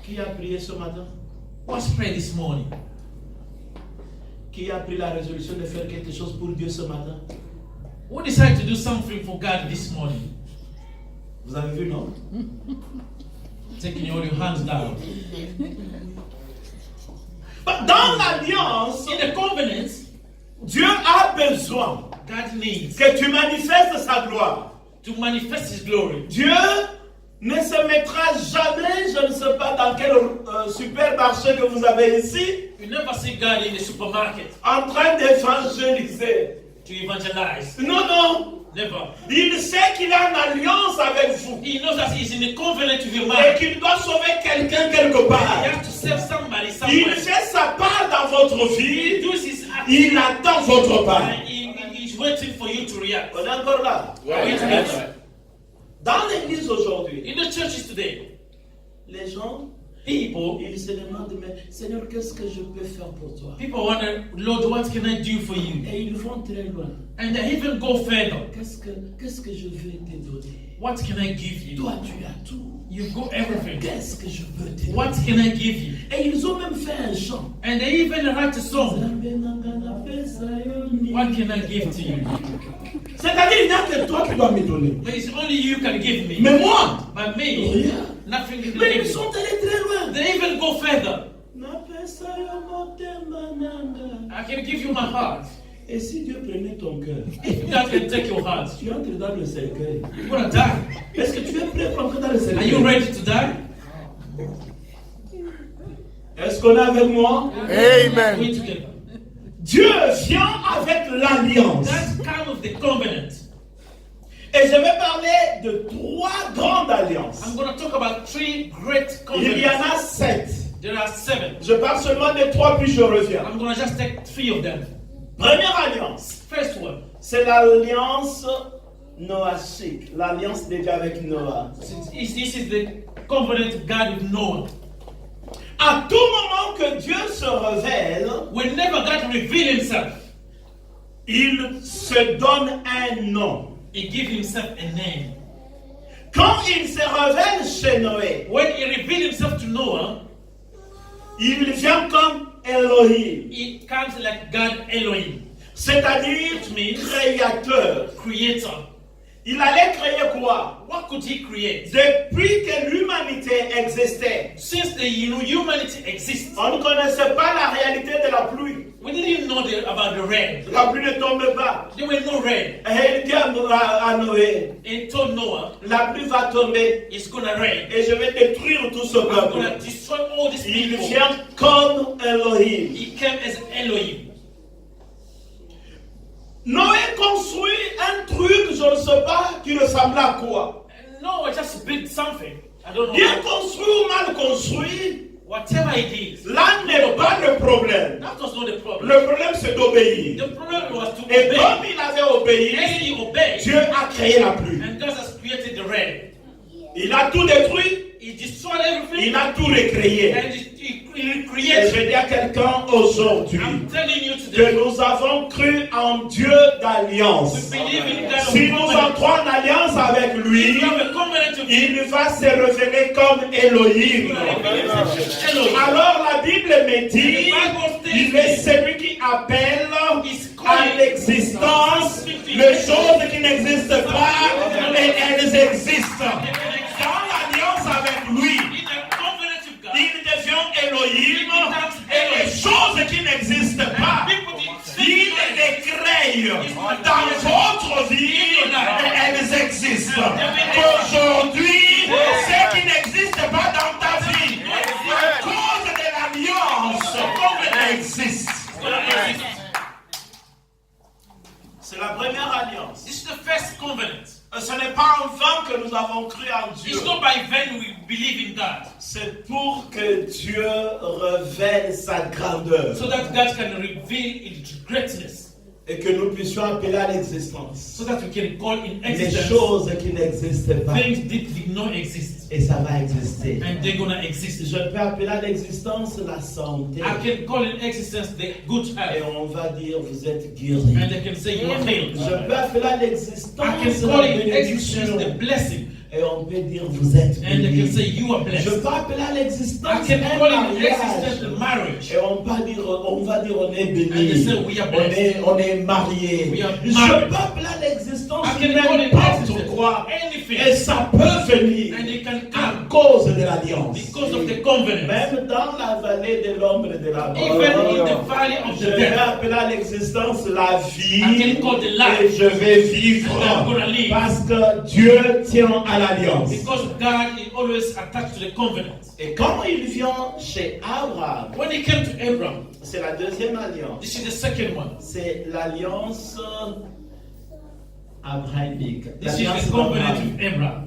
Qui a prié ce matin? What's prayer this morning? Qui a pris la résolution de faire quelque chose pour Dieu ce matin? Who decided to do something for God this morning? Vous avez vu, non? Taking all your hands down. Dans l'alliance, In the covenant, Dieu a besoin God needs que tu manifestes sa gloire. to manifest His glory. Dieu ne se mettra jamais, je ne sais pas dans quel supermarché que vous avez ici, You never see God in the supermarket en train d'évangéliser. to evangelize. Non, non. Never. Il sait qu'il a une alliance avec vous He knows that He's in a covenant with your et man. qu'il doit sauver quelqu'un quelque He part. has to save somebody Il somewhere. fait sa part dans votre He vie. does His act. Il attend votre part. And He's waiting for you to react. On est encore là. Are we together? Dans l'église aujourd'hui, In the churches today, les gens, people ils se demandent, mais Seigneur, qu'est-ce que je peux faire pour toi? people wonder, Lord, what can I do for you? Et ils vont très loin. And they even go further. Qu'est-ce que je vais te donner? What can I give you? Toi, tu as tout. You've got everything. Qu'est-ce que je peux te donner? What can I give you? Et ils ont même fait un chant. And they even write a song. What can I give to you? C'est-à-dire, il n'y a que toi qui dois me donner. But it's only you can give me. Mais moi, But me, rien. nothing can Mais give ils me. sont allés très loin. They even go further. I can give you my heart. Et si Dieu prenait ton cœur, If God can take your heart, tu entres dans le cercueil. you're gonna die. Est-ce que tu es prêt pour entrer dans le Are cercueil? you ready to die? Est-ce qu'on est avec moi? Are we together? Dieu vient avec l'alliance. That's kind of the covenant. Et je vais parler de 3 grandes alliances. I'm gonna talk about 3 great Il y en covenants. a 7. There are 7. Je parle seulement des 3 puis je reviens. I'm gonna just take 3 of them. Première alliance, First one, c'est l'alliance noachique, l'alliance de Dieu avec Noah. this is the covenant of God with Noah. À tout moment que Dieu se révèle, Whenever God reveals Himself, il se donne un nom. He gives Himself a name. Quand il se révèle chez Noé, When He revealed Himself to Noah, il vient comme Elohim, He comes like God Elohim, c'est-à-dire créateur. Creator. Il allait créer quoi? What could He create? Depuis que l'humanité existait, Since the humanity exists, on ne connaissait pas la réalité de la pluie. we didn't even know about the rain. La pluie ne tombe pas. There were no rain. Et il dit à Noé, He told Noah, la pluie va tomber it's gonna rain. et je vais détruire tout ce I'm peuple. gonna destroy all these Il people. vient comme Elohim. He came as Elohim. Noé construit un truc, je ne sais pas, qui ressemble à quoi. Noah just built something. I don't know. Bien construit ou mal construit, Whatever it is, là n'est pas le problème. that was not the problem. Le problème c'est d'obéir. The problem was to Et obey. comme il avait obéi, And he obeyed. Dieu a créé la pluie. And God has created the rain. Il a tout détruit, He destroyed everything. il a tout recréé. And he Et je created. dis à quelqu'un aujourd'hui I'm telling you que today, nous avons cru en Dieu d'alliance. we believe in God. Si nous entrons en alliance avec lui, We have a covenant of il va se révéler comme Elohim. Elohim. Alors la Bible me dit, il est celui qui appelle à l'existence les choses qui n'existent pas et elles existent. Dans l'alliance avec lui, In the covenant of God, il devient Elohim et les choses qui n'existent pas, il les crée dans votre vie et elles existent. Aujourd'hui, ce qui n'existe pas dans ta vie, à cause de l'alliance, elle existe. C'est la première alliance. this is the first covenant. Ce n'est pas en vain que nous avons cru en Dieu. It's not by vain we believe in God. C'est pour que Dieu révèle sa grandeur So that God can reveal His greatness. et que nous puissions appeler à l'existence So that we can call in les existence choses qui n'existent pas. things that did not exist. Et ça va exister. And they're gonna exist. Je peux appeler à l'existence la santé. I can call in existence the good Et health. on va dire vous êtes guéri. And they can say you are healed. Je peux appeler à I l'existence can la call in existence bénédiction. the blessing. Et on peut dire vous êtes And they can bénis. say you are Je blessed. peux appeler à I l'existence can un call it existence mariage. of marriage. Et on va dire on est And béni. they say we are blessed. On est marié. We are Je married. peux appeler à l'existence I can call it n'importe existence. quoi. Anything. Et ça peut venir And it can à come cause de l'alliance. because of the covenant. Même dans la vallée de l'ombre de la Even in mort, the valley of je the vais death. appeler à l'existence la vie I can call the life. et je vais vivre And I'm gonna live. parce que Dieu tient à l'alliance. Because God is always attached to the covenant. Et quand il vient chez Abraham, When he came to Abraham, c'est la deuxième alliance. this is the second one. C'est l'alliance abrahamique. This is L'alliance the covenant d'Abraham. with Abraham.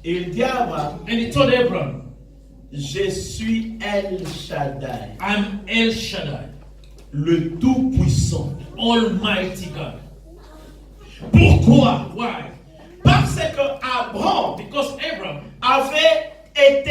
Il dit à Abraham, And he told Abraham, je suis El Shaddai, I'm El Shaddai, le Tout-Puissant. Almighty God. Pourquoi? Why? Parce que Abraham Because Abraham avait été